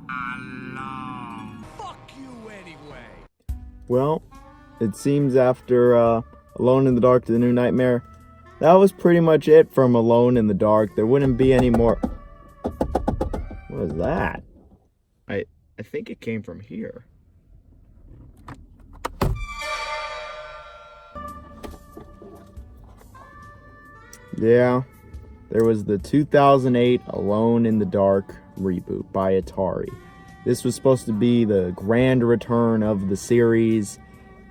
alone. Fuck you anyway. Well, it seems after Alone in the Dark, The New Nightmare, that was pretty much it from Alone in the Dark. There wouldn't be any more. What was that? I think it came from here. Yeah, there was the 2008 Alone in the Dark reboot by Atari. This was supposed to be the grand return of the series,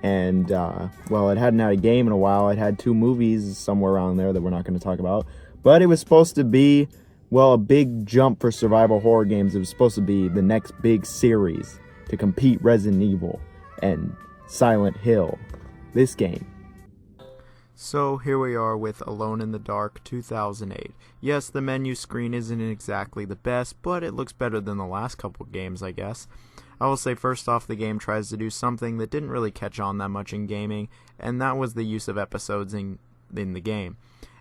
and, well, it hadn't had a game in a while. It had 2 movies somewhere around there that we're not going to talk about. But it was supposed to be, well, a big jump for survival horror games. It was supposed to be the next big series to compete Resident Evil and Silent Hill. This game. So here we are with Alone in the Dark 2008. Yes, the menu screen isn't exactly the best, but it looks better than the last couple games, I guess. I will say first off, the game tries to do something that didn't really catch on that much in gaming, and that was the use of episodes in the game.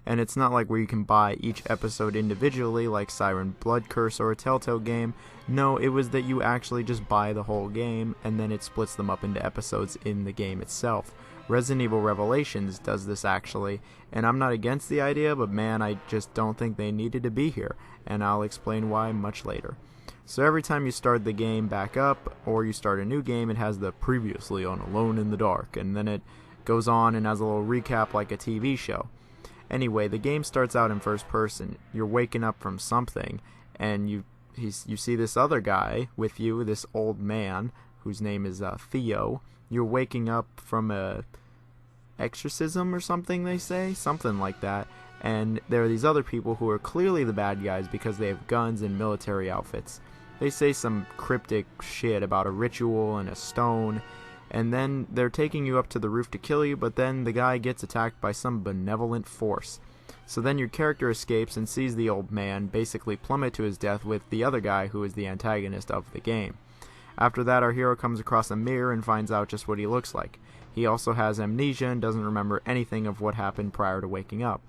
And it's not like where you can buy each episode individually like Siren Blood Curse or a Telltale game. No, it was that you actually just buy the whole game, and then it splits them up into episodes in the game itself. Resident Evil Revelations does this actually, and I'm not against the idea, but man, I just don't think they needed to be here, and I'll explain why much later. So every time you start the game back up, or you start a new game, it has the previously on Alone in the Dark, and then it goes on and has a little recap like a TV show. Anyway, the game starts out in first person. You're waking up from something, and you see this other guy with you, this old man, whose name is Theo. You're waking up from a exorcism or something, they say, something like that, and there are these other people who are clearly the bad guys because they have guns and military outfits. They say some cryptic shit about a ritual and a stone, and then they're taking you up to the roof to kill you, but then the guy gets attacked by some benevolent force. So then your character escapes and sees the old man basically plummet to his death with the other guy who is the antagonist of the game. After that, our hero comes across a mirror and finds out just what he looks like. He also has amnesia and doesn't remember anything of what happened prior to waking up.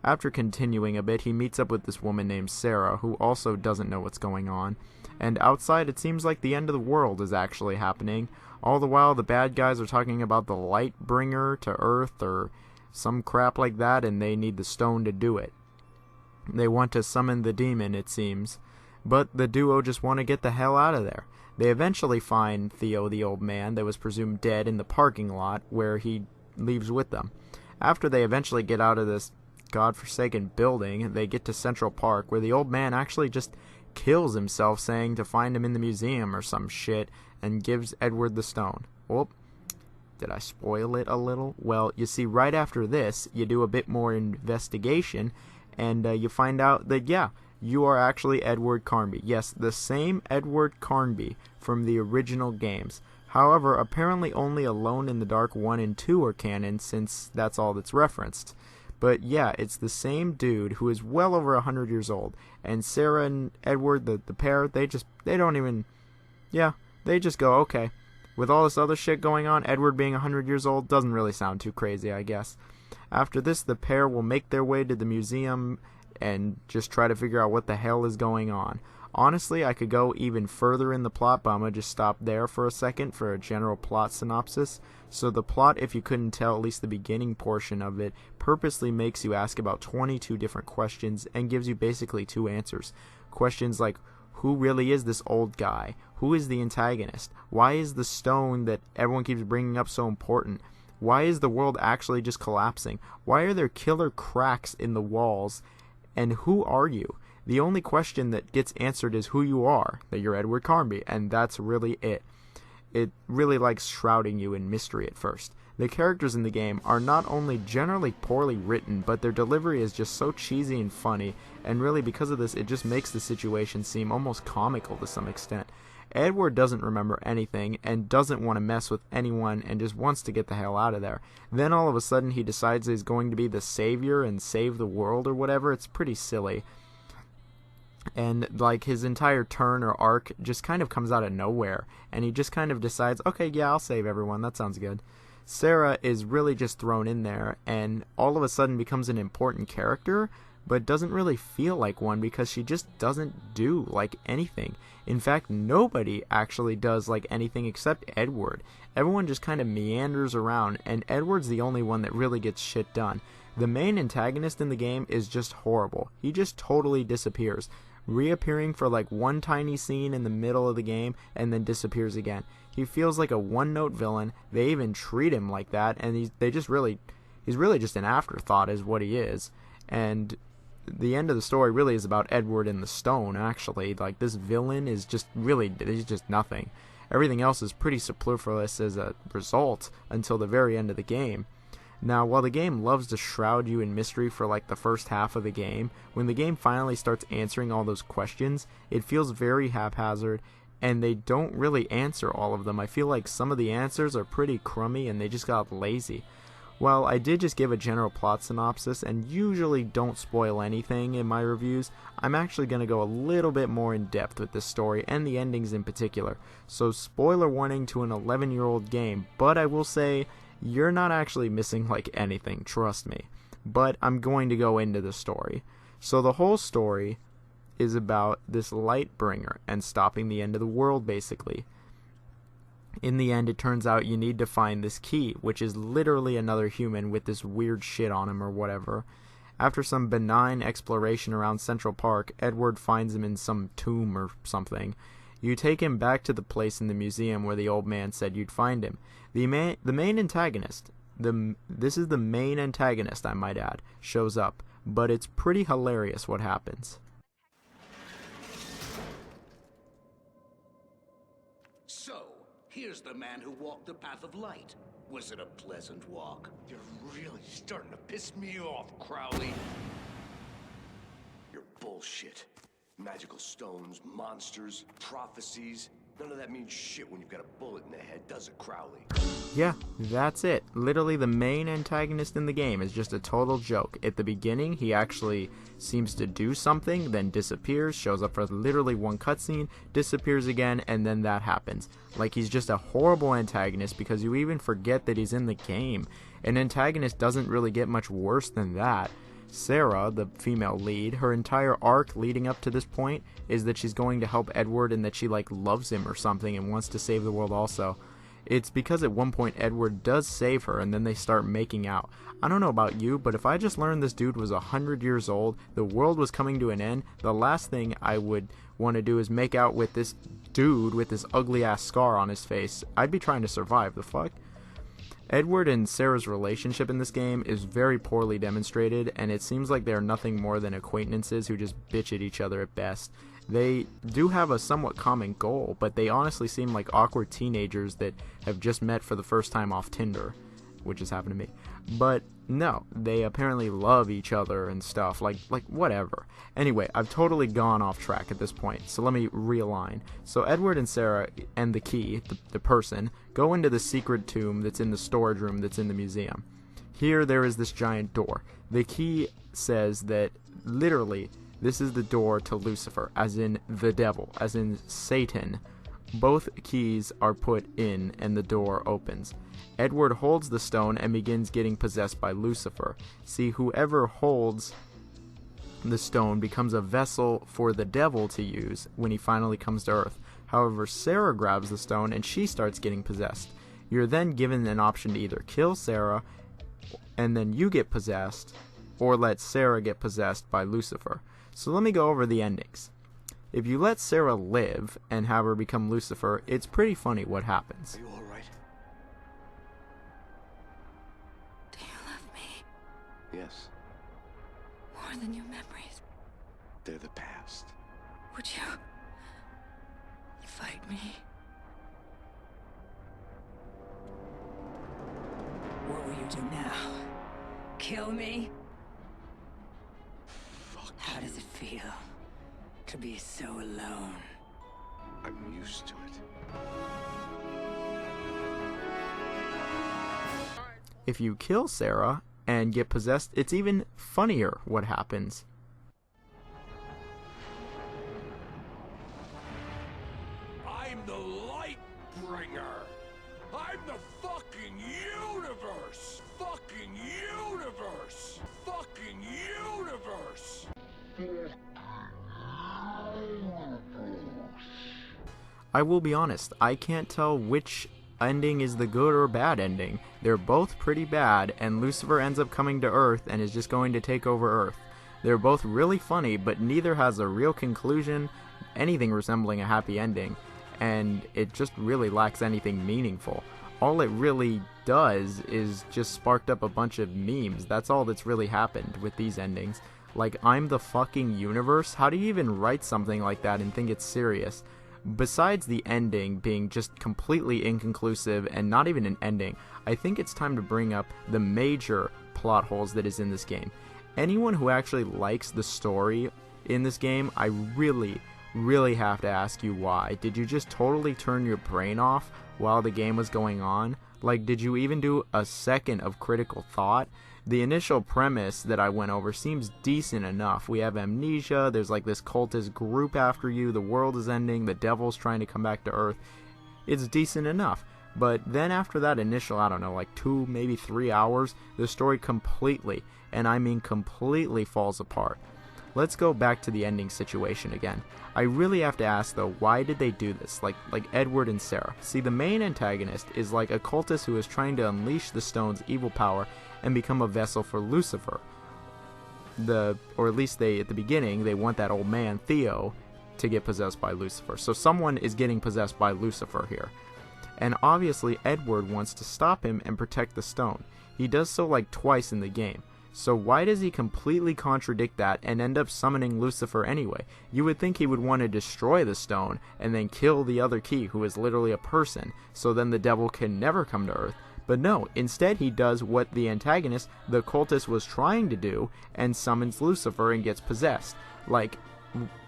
After continuing a bit, he meets up with this woman named Sarah, who also doesn't know what's going on. And outside, it seems like the end of the world is actually happening. All the while, the bad guys are talking about the light bringer to Earth or some crap like that, and they need the stone to do it. They want to summon the demon, it seems. But the duo just want to get the hell out of there. They eventually find Theo, the old man, that was presumed dead in the parking lot, where he leaves with them. After they eventually get out of this godforsaken building, they get to Central Park, where the old man actually just kills himself, saying to find him in the museum or some shit, and gives Edward the stone. Whoop. Did I spoil it a little? Well, you see, right after this, you do a bit more investigation, and you find out that, yeah, you are actually Edward Carnby. Yes, the same Edward Carnby from the original games. However, apparently only Alone in the Dark 1 and 2 are canon, since that's all that's referenced. But yeah, it's the same dude who is well over 100 years old. And Sarah and Edward, the pair, they just go, okay. With all this other shit going on, Edward being 100 years old doesn't really sound too crazy, I guess. After this, the pair will make their way to the museum and just try to figure out what the hell is going on. Honestly, I could go even further in the plot, but I'm going to just stop there for a second for a general plot synopsis. So the plot, if you couldn't tell, at least the beginning portion of it, purposely makes you ask about 22 different questions and gives you basically 2 answers. Questions like, who really is this old guy? Who is the antagonist? Why is the stone that everyone keeps bringing up so important? Why is the world actually just collapsing? Why are there killer cracks in the walls? And who are you? The only question that gets answered is who you are, that you're Edward Carnby, and that's really it. It really likes shrouding you in mystery at first. The characters in the game are not only generally poorly written, but their delivery is just so cheesy and funny, and really because of this, it just makes the situation seem almost comical to some extent. Edward doesn't remember anything, and doesn't want to mess with anyone, and just wants to get the hell out of there. Then all of a sudden he decides he's going to be the savior and save the world or whatever. It's pretty silly. And like his entire turn or arc just kind of comes out of nowhere, and he just kind of decides, okay, yeah, I'll save everyone, that sounds good. Sarah is really just thrown in there, and all of a sudden becomes an important character, but doesn't really feel like one because she just doesn't do like anything. In fact, nobody actually does like anything except Edward. Everyone just kind of meanders around, and Edward's the only one that really gets shit done. The main antagonist in the game is just horrible. He just totally disappears, reappearing for like one tiny scene in the middle of the game and then disappears again. He feels like a one-note villain. They even treat him like that, and he's really just an afterthought is what he is. And the end of the story really is about Edward and the stone, actually. Like, this villain is just he's just nothing. Everything else is pretty superfluous as a result until the very end of the game. Now, while the game loves to shroud you in mystery for like the first half of the game, when the game finally starts answering all those questions, it feels very haphazard, and they don't really answer all of them. I feel like some of the answers are pretty crummy and they just got lazy. Well, I did just give a general plot synopsis and usually don't spoil anything in my reviews. I'm actually going to go a little bit more in depth with this story and the endings in particular. So spoiler warning to an 11-year-old game, but I will say you're not actually missing like anything, trust me. But I'm going to go into the story. So the whole story is about this light bringer and stopping the end of the world, basically. In the end, it turns out you need to find this key, which is literally another human with this weird shit on him or whatever. After some benign exploration around Central Park, Edward finds him in some tomb or something. You take him back to the place in the museum where the old man said you'd find him. The main antagonist, this is the main antagonist, I might add, shows up, but it's pretty hilarious what happens. So, here's the man who walked the path of light. Was it a pleasant walk? You're really starting to piss me off, Crowley. You're bullshit. Magical stones, monsters, prophecies. None of that means shit when you've got a bullet in the head, does it, Crowley? Yeah, that's it. Literally the main antagonist in the game is just a total joke. At the beginning, he actually seems to do something, then disappears, shows up for literally one cutscene, disappears again, and then that happens. Like, he's just a horrible antagonist because you even forget that he's in the game. An antagonist doesn't really get much worse than that. Sarah, the female lead, her entire arc leading up to this point is that she's going to help Edward and that she like loves him or something and wants to save the world also. It's because at one point Edward does save her and then they start making out. I don't know about you, but if I just learned this dude was 100 years old, the world was coming to an end, the last thing I would want to do is make out with this dude with this ugly ass scar on his face. I'd be trying to survive, the fuck? Edward and Sarah's relationship in this game is very poorly demonstrated, and it seems like they are nothing more than acquaintances who just bitch at each other at best. They do have a somewhat common goal, but they honestly seem like awkward teenagers that have just met for the first time off Tinder, which has happened to me. But no, they apparently love each other and stuff, like whatever. Anyway, I've totally gone off track at this point, so let me realign. So Edward and Sarah and the key, the person, go into the secret tomb that's in the storage room that's in the museum. Here there is this giant door. The key says that literally this is the door to Lucifer, as in the devil, as in Satan. Both keys are put in and the door opens. Edward holds the stone and begins getting possessed by Lucifer. See, whoever holds the stone becomes a vessel for the devil to use when he finally comes to Earth. However, Sarah grabs the stone and she starts getting possessed. You're then given an option to either kill Sarah and then you get possessed, or let Sarah get possessed by Lucifer. So let me go over the endings. If you let Sarah live and have her become Lucifer, it's pretty funny what happens. Are you all right? Do you love me Yes, more than your memories? they're the past. Would you fight me? What will you do now? Kill me? Fuck How you. does it feel to be so alone? I'm used to it. If you kill Sarah and get possessed, it's even funnier what happens. I'm the light bringer. I'm the fucking universe! Fucking universe! Fucking universe! I will be honest, I can't tell which ending is the good or bad ending. They're both pretty bad, and Lucifer ends up coming to Earth and is just going to take over Earth. They're both really funny, but neither has a real conclusion, anything resembling a happy ending, and it just really lacks anything meaningful. All it really does is just sparked up a bunch of memes. That's all that's really happened with these endings. Like, I'm the fucking universe? How do you even write something like that and think it's serious? Besides the ending being just completely inconclusive and not even an ending, I think it's time to bring up the major plot holes that is in this game. Anyone who actually likes the story in this game, I really have to ask you why. Did you just totally turn your brain off while the game was going on? Like, did you even do a second of critical thought? The initial premise that I went over seems decent enough. We have amnesia, there's like this cultist group after you, the world is ending, the devil's trying to come back to Earth. It's decent enough. But then after that initial, I don't know, like 2, maybe 3 hours, the story completely, and I mean completely, falls apart. Let's go back to the ending situation again. I really have to ask though, why did they do this? Like Edward and Sarah. See, the main antagonist is like a cultist who is trying to unleash the stone's evil power and become a vessel for Lucifer. Or at least at the beginning, they want that old man, Theo, to get possessed by Lucifer. So someone is getting possessed by Lucifer here. And obviously Edward wants to stop him and protect the stone. He does so like twice in the game. So why does he completely contradict that and end up summoning Lucifer anyway? You would think he would want to destroy the stone and then kill the other key, who is literally a person, so then the devil can never come to Earth. But no, instead he does what the antagonist, the cultist, was trying to do and summons Lucifer and gets possessed. Like,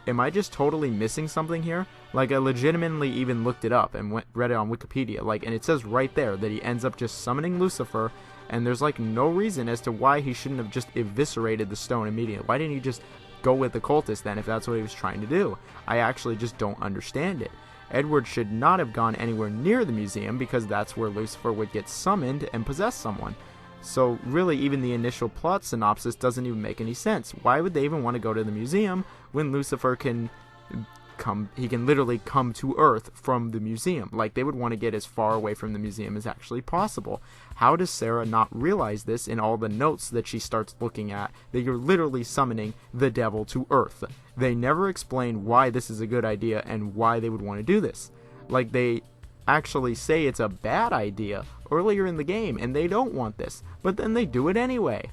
am I just totally missing something here? Like, I legitimately even looked it up and read it on Wikipedia, and it says right there that he ends up just summoning Lucifer, and there's like no reason as to why he shouldn't have just eviscerated the stone immediately. Why didn't he just go with the cultist then if that's what he was trying to do? I actually just don't understand it. Edward should not have gone anywhere near the museum because that's where Lucifer would get summoned and possess someone. So really, even the initial plot synopsis doesn't even make any sense. Why would they even want to go to the museum when Lucifer can literally come to Earth from the museum? Like, they would want to get as far away from the museum as actually possible. How does Sarah not realize this in all the notes that she starts looking at, that you're literally summoning the devil to Earth? They never explain why this is a good idea and why they would want to do this. Like, they actually say it's a bad idea earlier in the game and they don't want this, but then they do it anyway.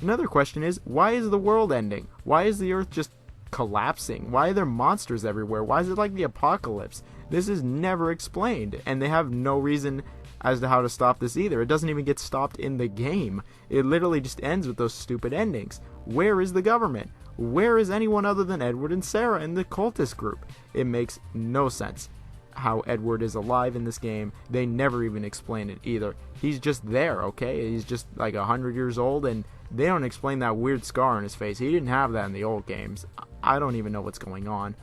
Another question is, why is the world ending? Why is the Earth just collapsing? Why are there monsters everywhere? Why is it like the apocalypse? This is never explained, and they have no reason as to how to stop this either. It doesn't even get stopped in the game. It literally just ends with those stupid endings. Where is the government? Where is anyone other than Edward and Sarah and the cultist group? It makes no sense how Edward is alive in this game. They never even explain it either. He's just there, okay? He's just like 100 years old, and they don't explain that weird scar on his face. He didn't have that in the old games. I don't even know what's going on.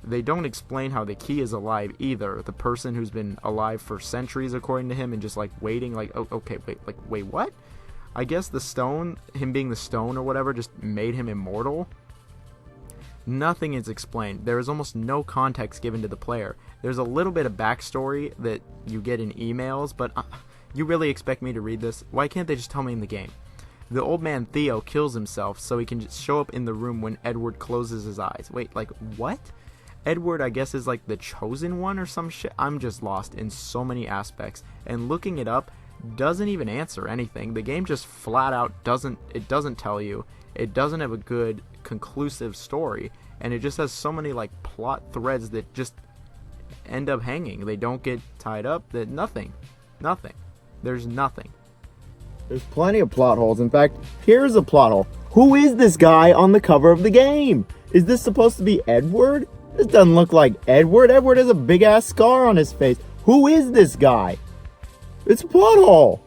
They don't explain how the key is alive either. The person who's been alive for centuries, according to him, and just like waiting, like, oh, okay, wait, what? I guess the stone, him being the stone or whatever, just made him immortal. Nothing is explained. There is almost no context given to the player. There's a little bit of backstory that you get in emails, but you really expect me to read this? Why can't they just tell me in the game? The old man Theo kills himself so he can just show up in the room when Edward closes his eyes. Wait, like, what? Edward, I guess, is like the chosen one or some shit? I'm just lost in so many aspects, and looking it up doesn't even answer anything. The game just flat out doesn't tell you. It doesn't have a good conclusive story, and it just has so many like plot threads that just end up hanging. They don't get tied up. That nothing. There's nothing. There's plenty of plot holes. In fact, here's a plot hole. Who is this guy on the cover of the game? Is this supposed to be Edward? This doesn't look like Edward. Edward has a big ass scar on his face. Who is this guy? It's a plot hole.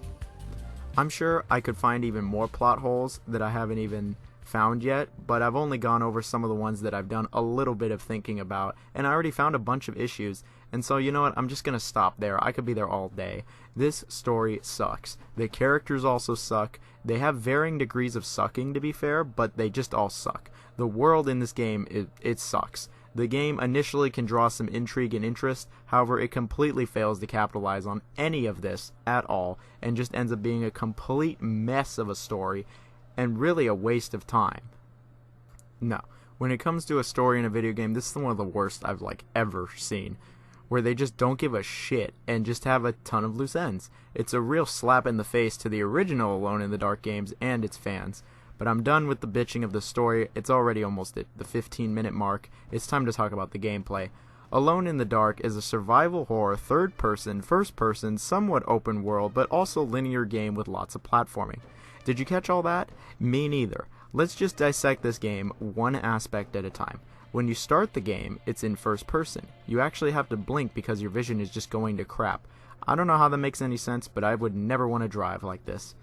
I'm sure I could find even more plot holes that I haven't even found yet, but I've only gone over some of the ones that I've done a little bit of thinking about, and I already found a bunch of issues, and so you know what, I'm just going to stop there. I could be there all day. This story sucks. The characters also suck. They have varying degrees of sucking, to be fair, but they just all suck. The world in this game, it sucks. The game initially can draw some intrigue and interest, however it completely fails to capitalize on any of this at all, and just ends up being a complete mess of a story, and really a waste of time. No, when it comes to a story in a video game, this is one of the worst I've ever seen, where they just don't give a shit and just have a ton of loose ends. It's a real slap in the face to the original Alone in the Dark games and its fans. But I'm done with the bitching of the story. It's already almost at the 15-minute mark. It's time to talk about the gameplay. Alone in the Dark is a survival horror, third-person, first-person, somewhat open world, but also linear game with lots of platforming. Did you catch all that? Me neither. Let's just dissect this game one aspect at a time. When you start the game, it's in first person. You actually have to blink because your vision is just going to crap. I don't know how that makes any sense, but I would never want to drive like this.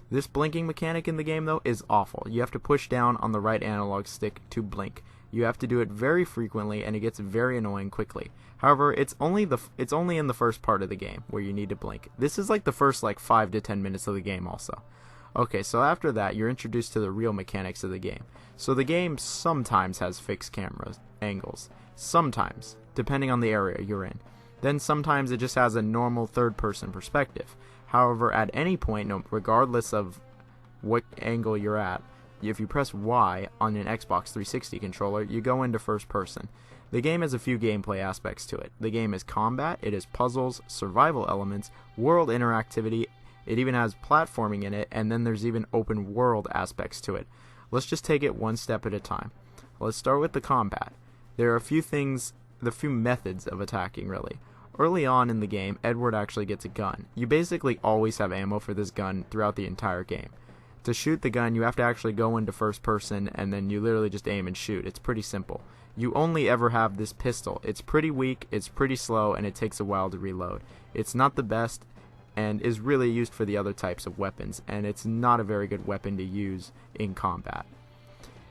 This blinking mechanic in the game, though, is awful. You have to push down on the right analog stick to blink. You have to do it very frequently, and it gets very annoying quickly. However, it's only in the first part of the game where you need to blink. This is the first 5 to 10 minutes of the game also. Okay, so after that, you're introduced to the real mechanics of the game. So the game sometimes has fixed camera angles. Sometimes, depending on the area you're in. Then sometimes it just has a normal third-person perspective. However, at any point, regardless of what angle you're at, if you press Y on an Xbox 360 controller, you go into first person. The game has a few gameplay aspects to it. The game is combat, it has puzzles, survival elements, world interactivity, it even has platforming in it, and then there's even open world aspects to it. Let's just take it one step at a time. Let's start with the combat. There are a few methods of attacking, really. Early on in the game, Edward actually gets a gun. You basically always have ammo for this gun throughout the entire game. To shoot the gun, you have to actually go into first person, and then you literally just aim and shoot. It's pretty simple. You only ever have this pistol. It's pretty weak, it's pretty slow, and it takes a while to reload. It's not the best, and is really used for the other types of weapons, and it's not a very good weapon to use in combat.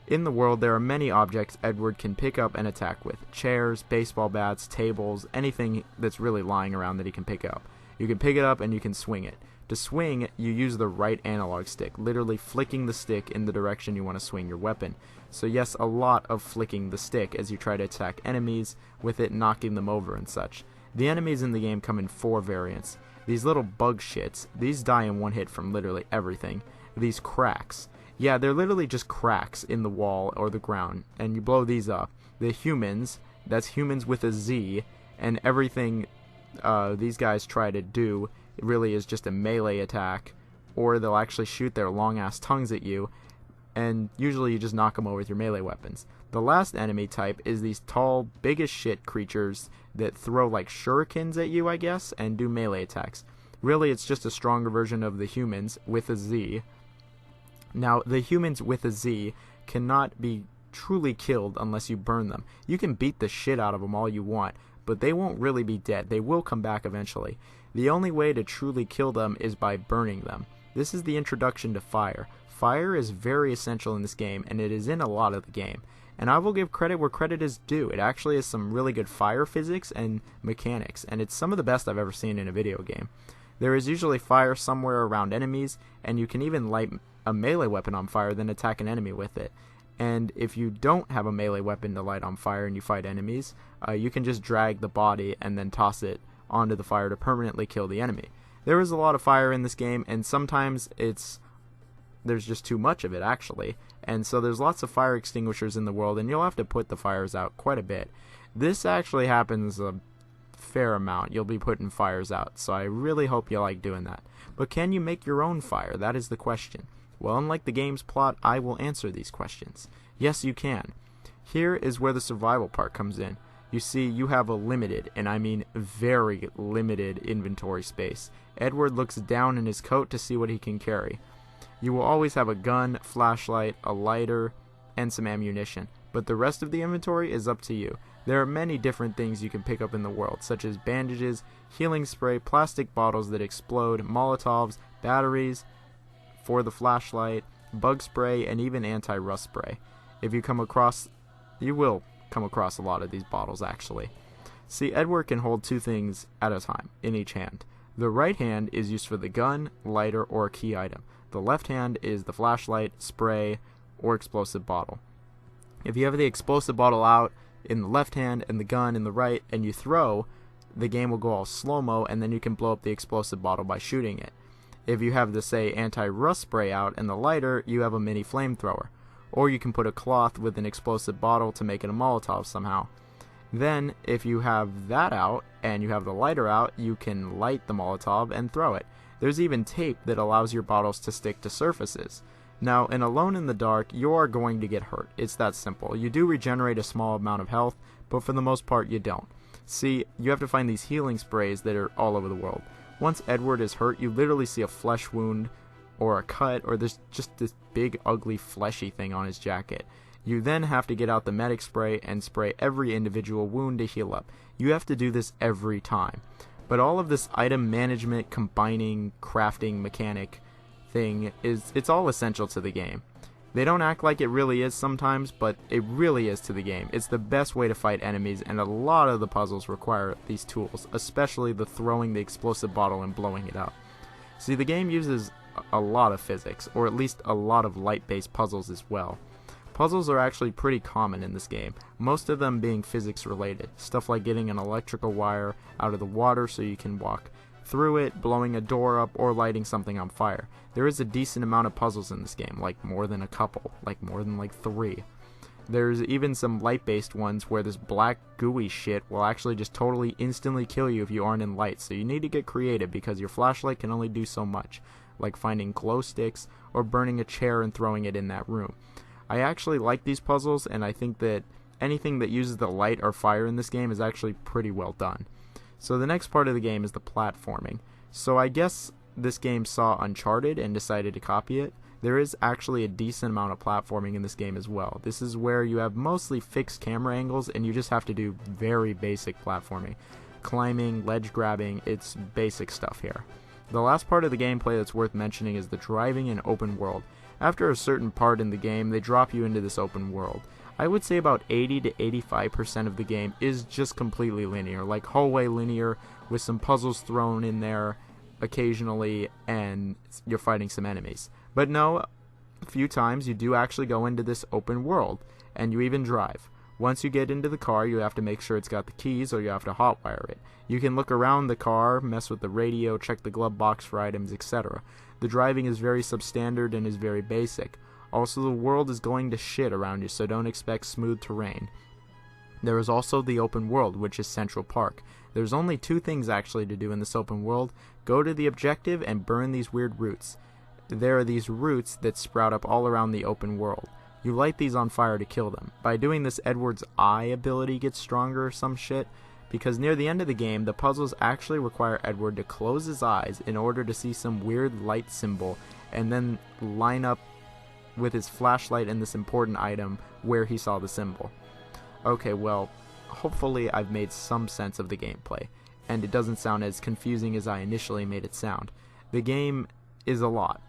In the world, there are many objects Edward can pick up and attack with. Chairs, baseball bats, tables, anything that's really lying around that he can pick up. You can pick it up and you can swing it. To swing, you use the right analog stick, literally flicking the stick in the direction you want to swing your weapon. So yes, a lot of flicking the stick as you try to attack enemies with it, knocking them over and such. The enemies in the game come in 4 variants. These little bug shits, these die in one hit from literally everything. These cracks. Yeah, they're literally just cracks in the wall or the ground, and you blow these up. The humans, that's humans with a Z, and everything these guys try to do really is just a melee attack, or they'll actually shoot their long-ass tongues at you, and usually you just knock them over with your melee weapons. The last enemy type is these tall, big as shit creatures that throw shurikens at you, I guess, and do melee attacks. Really, it's just a stronger version of the humans with a Z. Now, the humans with a Z cannot be truly killed unless you burn them. You can beat the shit out of them all you want, but they won't really be dead. They will come back eventually. The only way to truly kill them is by burning them. This is the introduction to fire. Fire is very essential in this game, and it is in a lot of the game. And I will give credit where credit is due. It actually has some really good fire physics and mechanics, and it's some of the best I've ever seen in a video game. There is usually fire somewhere around enemies, and you can even light a melee weapon on fire, then attack an enemy with it. And if you don't have a melee weapon to light on fire and you fight enemies, you can just drag the body and then toss it onto the fire to permanently kill the enemy. There is a lot of fire in this game, and sometimes there's just too much of it, actually. And so there's lots of fire extinguishers in the world, and you'll have to put the fires out quite a bit. This actually happens a fair amount. You'll be putting fires out, so I really hope you like doing that. But can you make your own fire? That is the question. Well, unlike the game's plot, I will answer these questions. Yes, you can. Here is where the survival part comes in. You see, you have a limited, and I mean very limited, inventory space. Edward looks down in his coat to see what he can carry. You will always have a gun, flashlight, a lighter, and some ammunition, but the rest of the inventory is up to you. There are many different things you can pick up in the world, such as bandages, healing spray, plastic bottles that explode, Molotovs, batteries for the flashlight, bug spray, and even anti-rust spray. If you come across, you will come across a lot of these bottles actually. See, Edward can hold 2 things at a time in each hand. The right hand is used for the gun, lighter, or key item. The left hand is the flashlight, spray, or explosive bottle. If you have the explosive bottle out in the left hand and the gun in the right, and you throw, the game will go all slow-mo, and then you can blow up the explosive bottle by shooting it. If you have the, say, anti-rust spray out and the lighter, you have a mini flamethrower. Or you can put a cloth with an explosive bottle to make it a Molotov somehow. Then, if you have that out, and you have the lighter out, you can light the Molotov and throw it. There's even tape that allows your bottles to stick to surfaces. Now, in Alone in the Dark, you are going to get hurt. It's that simple. You do regenerate a small amount of health, but for the most part, you don't. See, you have to find these healing sprays that are all over the world. Once Edward is hurt, you literally see a flesh wound, or a cut, or there's just this big, ugly, fleshy thing on his jacket. You then have to get out the medic spray and spray every individual wound to heal up. You have to do this every time. But all of this item management, combining, crafting, mechanic thing, it's all essential to the game. They don't act like it really is sometimes, but it really is to the game. It's the best way to fight enemies, and a lot of the puzzles require these tools, especially the throwing the explosive bottle and blowing it up. See, the game uses a lot of physics, or at least a lot of light-based puzzles as well. Puzzles are actually pretty common in this game, most of them being physics related, stuff like getting an electrical wire out of the water so you can walk through it, blowing a door up, or lighting something on fire. There is a decent amount of puzzles in this game, like more than a couple, like more than like 3. There's even some light-based ones where this black gooey shit will actually just totally instantly kill you if you aren't in light, so you need to get creative because your flashlight can only do so much, like finding glow sticks or burning a chair and throwing it in that room. I actually like these puzzles, and I think that anything that uses the light or fire in this game is actually pretty well done. So the next part of the game is the platforming. So I guess this game saw Uncharted and decided to copy it. There is actually a decent amount of platforming in this game as well. This is where you have mostly fixed camera angles and you just have to do very basic platforming. Climbing, ledge grabbing, it's basic stuff here. The last part of the gameplay that's worth mentioning is the driving in open world. After a certain part in the game, they drop you into this open world. I would say about 80 to 85% of the game is just completely linear, like hallway linear with some puzzles thrown in there occasionally and you're fighting some enemies. But no, a few times you do actually go into this open world and you even drive. Once you get into the car, you have to make sure it's got the keys or you have to hotwire it. You can look around the car, mess with the radio, check the glove box for items, etc. The driving is very substandard and is very basic. Also, the world is going to shit around you, so don't expect smooth terrain. There is also the open world, which is Central Park. There's only 2 things actually to do in this open world. Go to the objective and burn these weird roots. There are these roots that sprout up all around the open world. You light these on fire to kill them. By doing this, Edward's eye ability gets stronger or some shit, because near the end of the game, the puzzles actually require Edward to close his eyes in order to see some weird light symbol, and then line up with his flashlight and this important item where he saw the symbol. Okay, well, hopefully I've made some sense of the gameplay, and it doesn't sound as confusing as I initially made it sound. The game is a lot.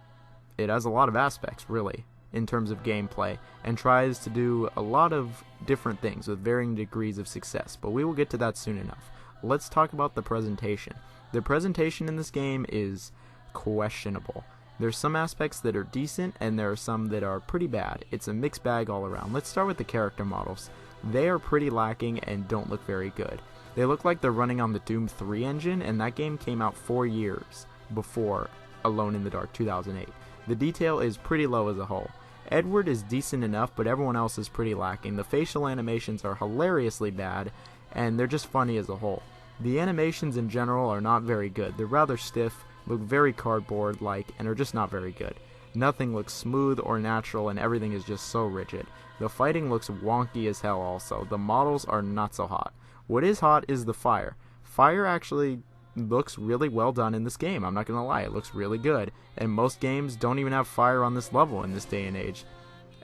It has a lot of aspects, really, in terms of gameplay, and tries to do a lot of different things with varying degrees of success, but we will get to that soon enough. Let's talk about the presentation. The presentation in this game is questionable. There's some aspects that are decent, and there are some that are pretty bad. It's a mixed bag all around. Let's start with the character models. They are pretty lacking and don't look very good. They look like they're running on the Doom 3 engine, and that game came out 4 years before Alone in the Dark 2008. The detail is pretty low as a whole. Edward is decent enough, but everyone else is pretty lacking. The facial animations are hilariously bad, and they're just funny as a whole. The animations in general are not very good. They're rather stiff, look very cardboard-like, and are just not very good. Nothing looks smooth or natural, and everything is just so rigid. The fighting looks wonky as hell also. The models are not so hot. What is hot is the fire. Fire actually looks really well done in this game. I'm not gonna lie, it looks really good. And most games don't even have fire on this level in this day and age.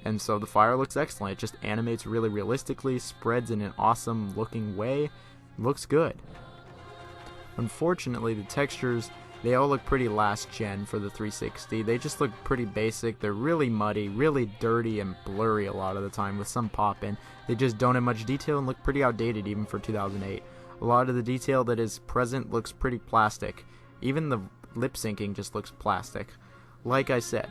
And so the fire looks excellent. It just animates really realistically, spreads in an awesome looking way, looks good. Unfortunately, the textures They all look pretty last gen for the 360. They just look pretty basic. They're really muddy, really dirty and blurry a lot of the time with some pop in. They just don't have much detail and look pretty outdated even for 2008. A lot of the detail that is present looks pretty plastic. Even the lip syncing just looks plastic. Like I said,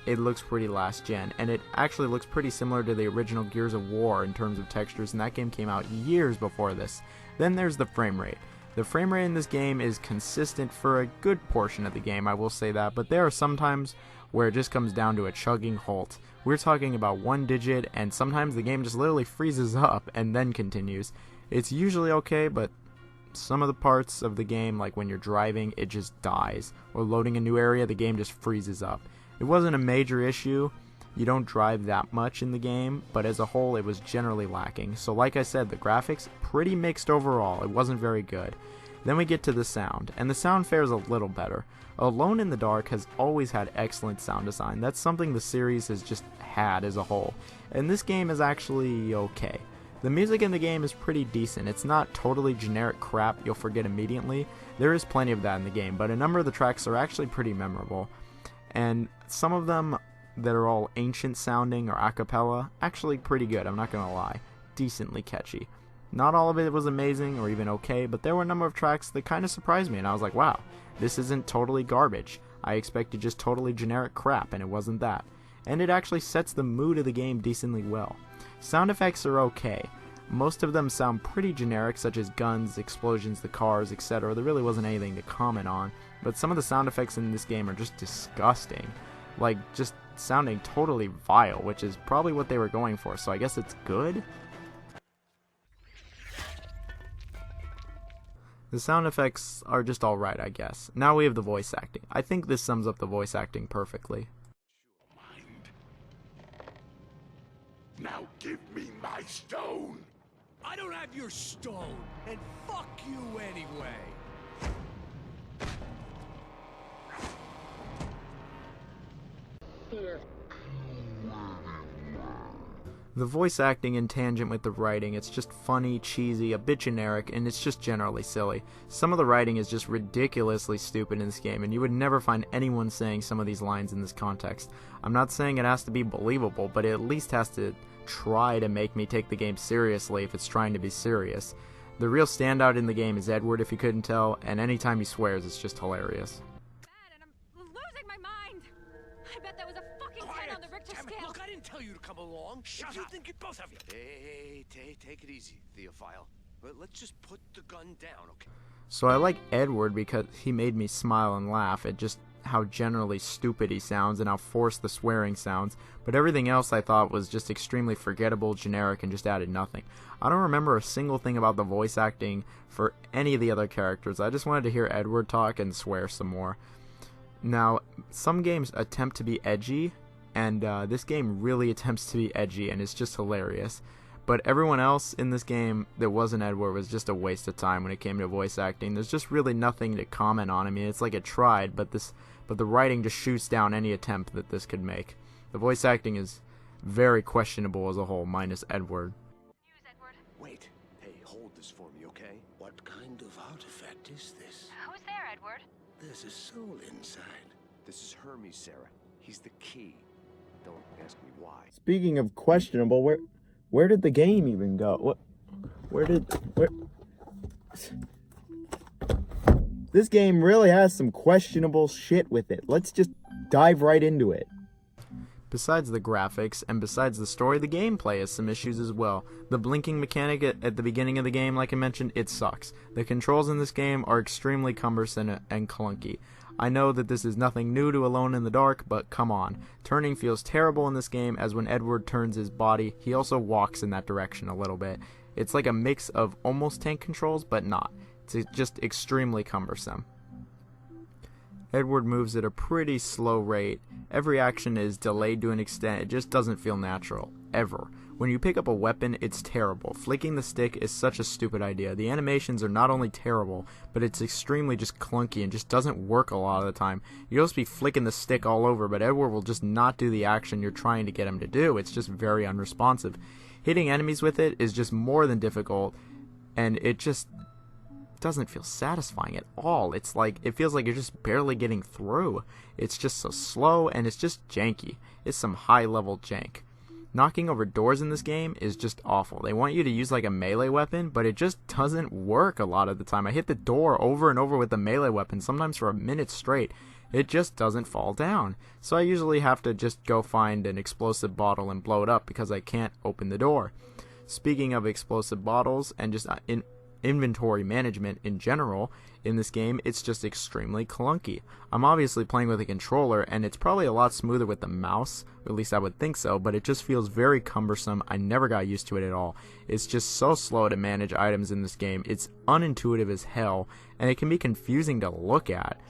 it looks pretty last gen, and it actually looks pretty similar to the original Gears of War in terms of textures, and that game came out years before this. Then there's the frame rate. The frame rate in this game is consistent for a good portion of the game, I will say that, but there are some times where it just comes down to a chugging halt. We're talking about one digit, and sometimes the game just literally freezes up and then continues. It's usually okay, but some of the parts of the game, like when you're driving, it just dies. Or loading a new area, the game just freezes up. It wasn't a major issue. You don't drive that much in the game, but as a whole it was generally lacking. So like I said, the graphics, pretty mixed overall. It wasn't very good. Then we get to the sound, and the sound fares a little better. Alone in the Dark has always had excellent sound design. That's something the series has just had as a whole. And this game is actually okay. The music in the game is pretty decent. It's not totally generic crap you'll forget immediately. There is plenty of that in the game, but a number of the tracks are actually pretty memorable. And some of them that are all ancient sounding or a cappella, actually pretty good, I'm not gonna lie. Decently catchy. Not all of it was amazing or even okay, but there were a number of tracks that kind of surprised me, and I was like, wow, this isn't totally garbage. I expected just totally generic crap, and it wasn't that. And it actually sets the mood of the game decently well. Sound effects are okay. Most of them sound pretty generic, such as guns, explosions, the cars, etc. There really wasn't anything to comment on, but some of the sound effects in this game are just disgusting. Like, just sounding totally vile, which is probably what they were going for, so I guess it's good? The sound effects are just alright, I guess. Now we have the voice acting. I think this sums up the voice acting perfectly. Now give me my stone! I don't have your stone, and fuck you anyway. The voice acting in tangent with the writing, it's just funny, cheesy, a bit generic, and it's just generally silly. Some of the writing is just ridiculously stupid in this game, and you would never find anyone saying some of these lines in this context. I'm not saying it has to be believable, but it at least has to try to make me take the game seriously if it's trying to be serious. The real standout in the game is Edward, if you couldn't tell, and anytime he swears, it's just hilarious. And I'm losing my mind. I bet that was a fucking 10 on the Richter Damn it, scale. look, I didn't tell you to come along. Shut you up. think it both of you. Hey, take it easy, Theophile. But let's just put the gun down, okay? So I like Edward because he made me smile and laugh at just how generally stupid he sounds and how forced the swearing sounds, but everything else I thought was just extremely forgettable, generic, and just added nothing. I don't remember a single thing about the voice acting for any of the other characters. I just wanted to hear Edward talk and swear some more. Now, some games attempt to be edgy, and this game really attempts to be edgy, and it's just hilarious. But everyone else in this game that wasn't Edward was just a waste of time when it came to voice acting. There's just really nothing to comment on. I mean, it's like it tried, but the writing just shoots down any attempt that this could make. The voice acting is very questionable as a whole, minus Edward. Use Edward. Wait. Hey, hold this for me, okay? What kind of artifact is this? Who's there, Edward? There's a soul inside. This is Hermes, Sarah. He's the key. Don't ask me why. Speaking of questionable, where did the game even go? Where? This game really has some questionable shit with it. Let's just dive right into it. Besides the graphics, and besides the story, the gameplay has some issues as well. The blinking mechanic at the beginning of the game, like I mentioned, it sucks. The controls in this game are extremely cumbersome and clunky. I know that this is nothing new to Alone in the Dark, but come on. Turning feels terrible in this game, as when Edward turns his body, he also walks in that direction a little bit. It's like a mix of almost tank controls, but not. It's just extremely cumbersome. Edward moves at a pretty slow rate. Every action is delayed to an extent. It just doesn't feel natural, ever. When you pick up a weapon, it's terrible. Flicking the stick is such a stupid idea. The animations are not only terrible, but it's extremely just clunky and just doesn't work a lot of the time. You'll just be flicking the stick all over, but Edward will just not do the action you're trying to get him to do. It's just very unresponsive. Hitting enemies with it is just more than difficult, and it just doesn't feel satisfying at all. It's like, it feels like you're just barely getting through. It's just so slow, and it's just janky. It's some high-level jank. Knocking over doors in this game is just awful. They want you to use like a melee weapon, but it just doesn't work a lot of the time. I hit the door over and over with the melee weapon, sometimes for a minute straight. It just doesn't fall down. So I usually have to just go find an explosive bottle and blow it up because I can't open the door. Speaking of explosive bottles and just inventory management in general in this game, it's just extremely clunky. I'm obviously playing with a controller, and it's probably a lot smoother with the mouse, or at least I would think so, but it just feels very cumbersome. I never got used to it at all. It's just so slow to manage items in this game. It's unintuitive as hell, and it can be confusing to look at.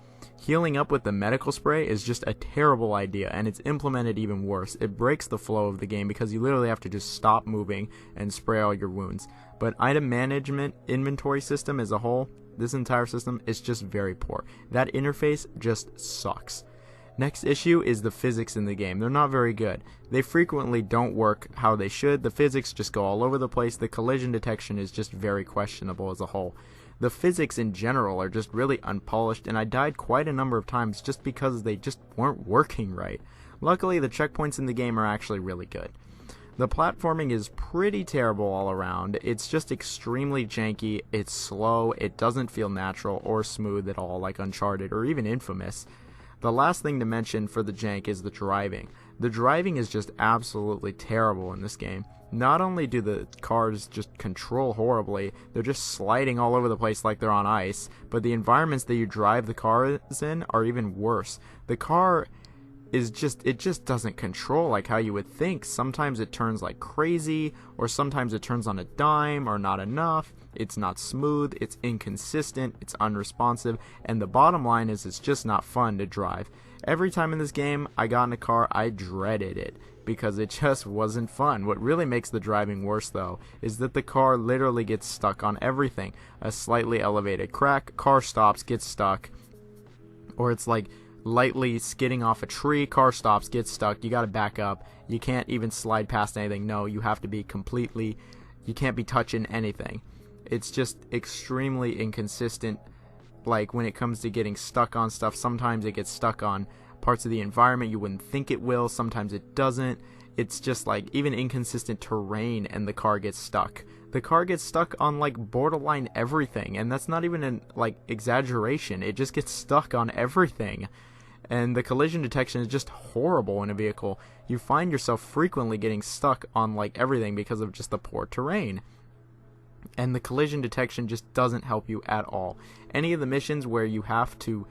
Healing up with the medical spray is just a terrible idea, and it's implemented even worse. It breaks the flow of the game because you literally have to just stop moving and spray all your wounds. But item management inventory system as a whole, this entire system is just very poor. That interface just sucks. Next issue is the physics in the game. They're not very good. They frequently don't work how they should. The physics just go all over the place. The collision detection is just very questionable as a whole. The physics in general are just really unpolished, and I died quite a number of times just because they just weren't working right. Luckily, the checkpoints in the game are actually really good. The platforming is pretty terrible all around. It's just extremely janky, it's slow, it doesn't feel natural or smooth at all like Uncharted or even Infamous. The last thing to mention for the jank is the driving. The driving is just absolutely terrible in this game. Not only do the cars just control horribly, they're just sliding all over the place like they're on ice, but the environments that you drive the cars in are even worse. The car is just, it just doesn't control like how you would think. Sometimes it turns like crazy, or sometimes it turns on a dime, or not enough. It's not smooth, it's inconsistent, it's unresponsive, and the bottom line is it's just not fun to drive. Every time in this game I got in a car, I dreaded it, because it just wasn't fun. What really makes the driving worse, though, is that the car literally gets stuck on everything. A slightly elevated crack, car stops, gets stuck, or it's like lightly skidding off a tree, car stops, gets stuck, you gotta back up, you can't even slide past anything. No, you have to be completely, you can't be touching anything. It's just extremely inconsistent. Like when it comes to getting stuck on stuff, sometimes it gets stuck on parts of the environment you wouldn't think it will, sometimes it doesn't. It's just like even inconsistent terrain and the car gets stuck. The car gets stuck on like borderline everything, and that's not even an like exaggeration. It just gets stuck on everything. And the collision detection is just horrible in a vehicle. You find yourself frequently getting stuck on like everything because of just the poor terrain. And the collision detection just doesn't help you at all. Any of the missions where you have to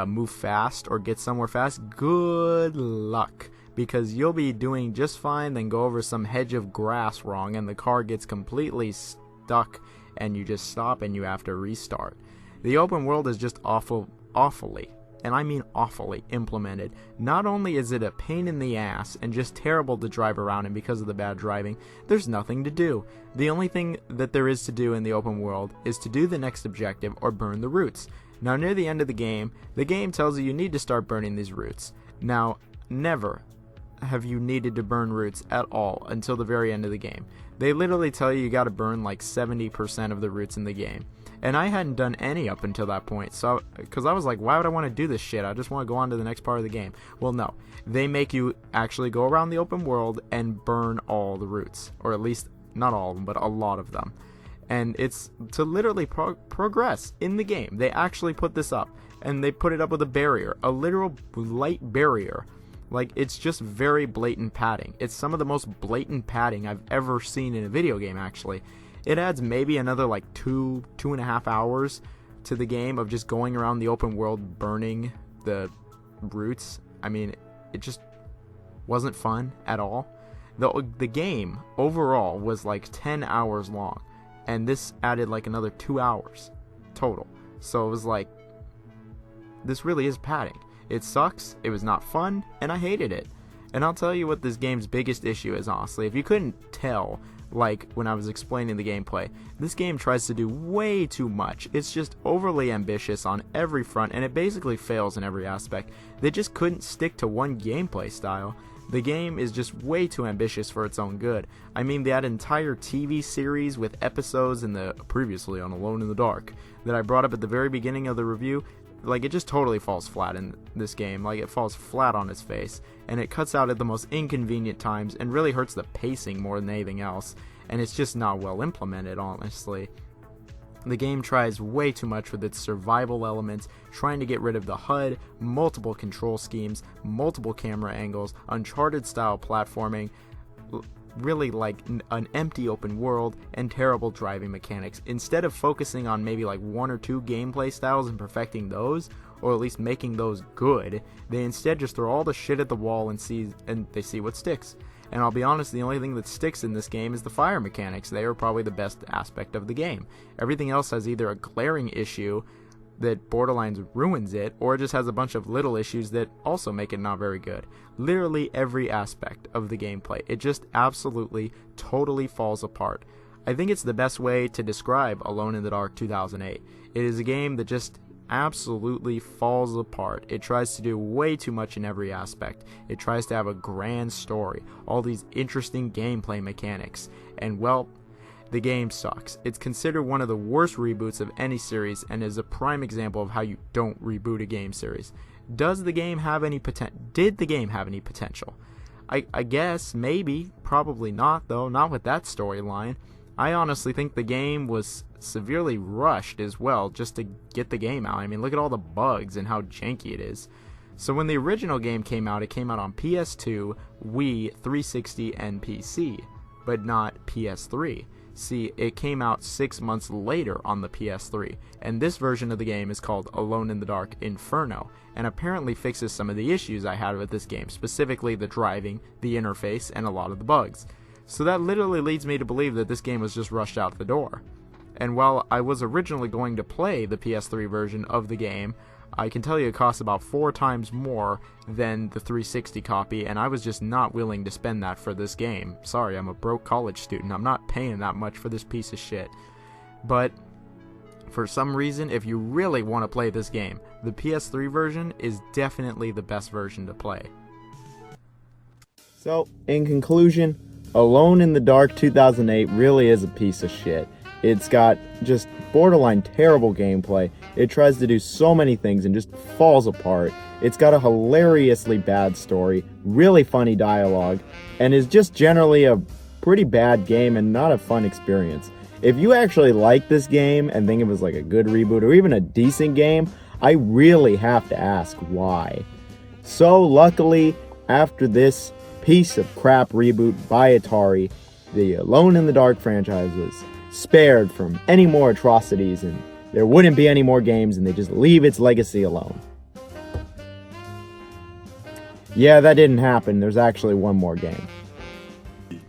move fast or get somewhere fast, good luck, because you'll be doing just fine, then go over some hedge of grass wrong and the car gets completely stuck and you just stop and you have to restart. The open world is just awfully, and I mean awfully, implemented. Not only is it a pain in the ass and just terrible to drive around in because of the bad driving, there's nothing to do. The only thing that there is to do in the open world is to do the next objective or burn the roots. Now near the end of the game tells you need to start burning these roots. Now, never have you needed to burn roots at all until the very end of the game. They literally tell you gotta burn like 70% of the roots in the game. And I hadn't done any up until that point, so because I was like, why would I want to do this shit? I just want to go on to the next part of the game. Well, no. They make you actually go around the open world and burn all the roots. Or at least, not all of them, but a lot of them. And it's to literally progress in the game. They actually put this up. And they put it up with a barrier. A literal light barrier. Like, it's just very blatant padding. It's some of the most blatant padding I've ever seen in a video game, actually. It adds maybe another like 2.5 hours to the game of just going around the open world burning the roots. I mean, it just wasn't fun at all. The game overall was like 10 hours long, and this added like another 2 hours total. So it was like, this really is padding. It sucks, it was not fun, and I hated it. And I'll tell you what this game's biggest issue is, honestly. If you couldn't tell, like when I was explaining the gameplay, this game tries to do way too much. It's just overly ambitious on every front, and it basically fails in every aspect. They just couldn't stick to one gameplay style. The game is just way too ambitious for its own good. I mean, that entire TV series with episodes in the previously on Alone in the Dark that I brought up at the very beginning of the review, like, it just totally falls flat in this game. Like, it falls flat on its face, and it cuts out at the most inconvenient times and really hurts the pacing more than anything else, and it's just not well implemented, honestly. The game tries way too much with its survival elements, trying to get rid of the HUD, multiple control schemes, multiple camera angles, Uncharted-style platforming, really like an empty open world, and terrible driving mechanics. Instead of focusing on maybe like one or two gameplay styles and perfecting those, or at least making those good, they instead just throw all the shit at the wall and they see what sticks. And I'll be honest, the only thing that sticks in this game is the fire mechanics. They are probably the best aspect of the game. Everything else has either a glaring issue that borderlines ruins it, or it just has a bunch of little issues that also make it not very good. Literally every aspect of the gameplay, it just absolutely, totally falls apart. I think it's the best way to describe Alone in the Dark 2008. It is a game that just absolutely falls apart. It tries to do way too much in every aspect. It tries to have a grand story, all these interesting gameplay mechanics, and well, the game sucks. It's considered one of the worst reboots of any series and is a prime example of how you don't reboot a game series. Did the game have any potential? I guess, maybe, probably not though, not with that storyline. I honestly think the game was severely rushed as well just to get the game out. I mean, look at all the bugs and how janky it is. So when the original game came out, it came out on PS2, Wii, 360, and PC, but not PS3. See, it came out 6 months later on the PS3, and this version of the game is called Alone in the Dark Inferno, and apparently fixes some of the issues I had with this game, specifically the driving, the interface, and a lot of the bugs. So that literally leads me to believe that this game was just rushed out the door. And while I was originally going to play the PS3 version of the game, I can tell you it costs about 4 times more than the 360 copy, and I was just not willing to spend that for this game. Sorry, I'm a broke college student. I'm not paying that much for this piece of shit. But for some reason, if you really want to play this game, the PS3 version is definitely the best version to play. So, in conclusion, Alone in the Dark 2008 really is a piece of shit. It's got just borderline terrible gameplay. It tries to do so many things and just falls apart. It's got a hilariously bad story, really funny dialogue, and is just generally a pretty bad game and not a fun experience. If you actually like this game and think it was like a good reboot or even a decent game, I really have to ask why. So luckily, after this piece of crap reboot by Atari, the Alone in the Dark franchise was spared from any more atrocities, and there wouldn't be any more games, and they just leave its legacy alone. Yeah, that didn't happen. There's actually one more game.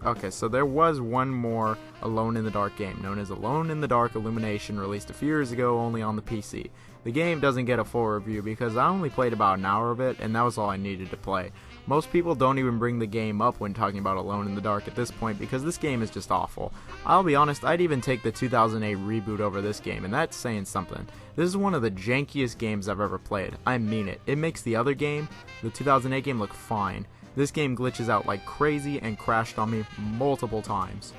Okay, so there was one more Alone in the Dark game, known as Alone in the Dark Illumination, released a few years ago only on the PC. The game doesn't get a full review because I only played about an hour of it, and that was all I needed to play. Most people don't even bring the game up when talking about Alone in the Dark at this point because this game is just awful. I'll be honest, I'd even take the 2008 reboot over this game, and that's saying something. This is one of the jankiest games I've ever played. I mean it. It makes the other game, the 2008 game, look fine. This game glitches out like crazy and crashed on me multiple times.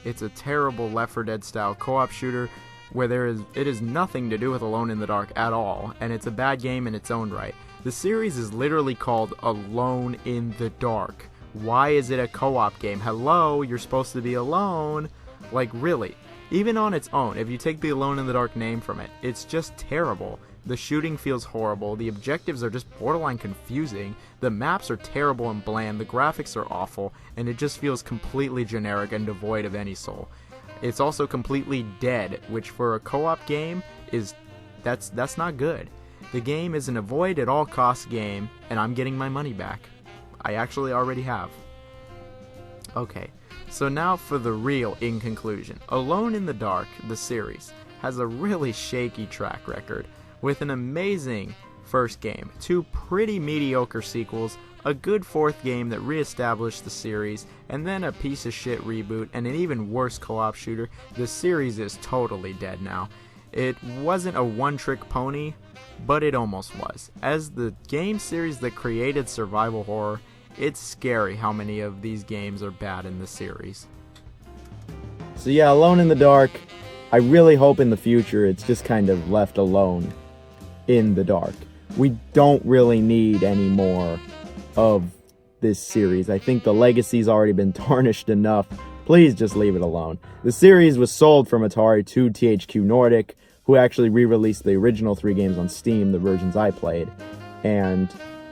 It's a terrible Left 4 Dead style co-op shooter where it is nothing to do with Alone in the Dark at all, and it's a bad game in its own right. The series is literally called Alone in the Dark. Why is it a co-op game? Hello, you're supposed to be alone. Like, really. Even on its own, if you take the Alone in the Dark name from it, it's just terrible. The shooting feels horrible, the objectives are just borderline confusing, the maps are terrible and bland, the graphics are awful, and it just feels completely generic and devoid of any soul. It's also completely dead, which for a co-op game that's not good. The game is an avoid at all costs game, and I'm getting my money back. I actually already have. Okay, so now for the real in conclusion. Alone in the Dark, the series, has a really shaky track record, with an amazing first game, 2 pretty mediocre sequels, a good 4th game that re-established the series, and then a piece of shit reboot and an even worse co-op shooter. The series is totally dead now. It wasn't a one-trick pony, but it almost was. As the game series that created survival horror, It's scary how many of these games are bad in the series. So yeah, Alone in the Dark, I really hope in the future it's just kind of left alone in the dark. We don't really need any more of this series. I think the legacy's already been tarnished enough. Please just leave it alone. The series was sold from Atari to THQ Nordic, who actually re-released the original 3 games on Steam, the versions I played. And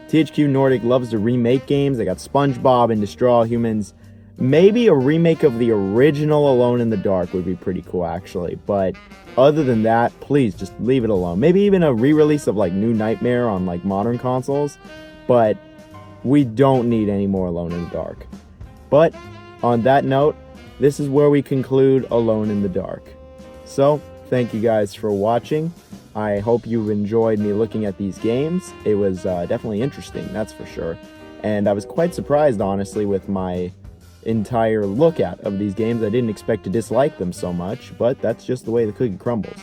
THQ Nordic loves to remake games. They got SpongeBob and Destroy All Humans. Maybe a remake of the original Alone in the Dark would be pretty cool, actually. But other than that, please just leave it alone. Maybe even a re-release of like New Nightmare on like modern consoles. But we don't need any more Alone in the Dark. But on that note, this is where we conclude Alone in the Dark. So, thank you guys for watching. I hope you've enjoyed me looking at these games. It was definitely interesting, that's for sure. And I was quite surprised, honestly, with my entire look at of these games. I didn't expect to dislike them so much, but that's just the way the cookie crumbles.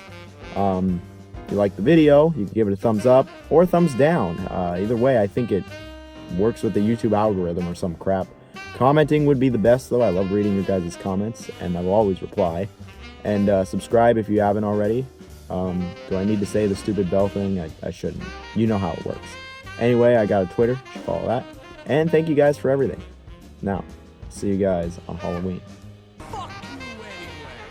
If you like the video, you can give it a thumbs up or a thumbs down. Either way, I think it works with the YouTube algorithm or some crap. Commenting would be the best, though. I love reading your guys' comments, and I will always reply. And subscribe if you haven't already. Do I need to say the stupid bell thing? I shouldn't. You know how it works. Anyway, I got a Twitter. You should follow that. And thank you guys for everything. Now, see you guys on Halloween.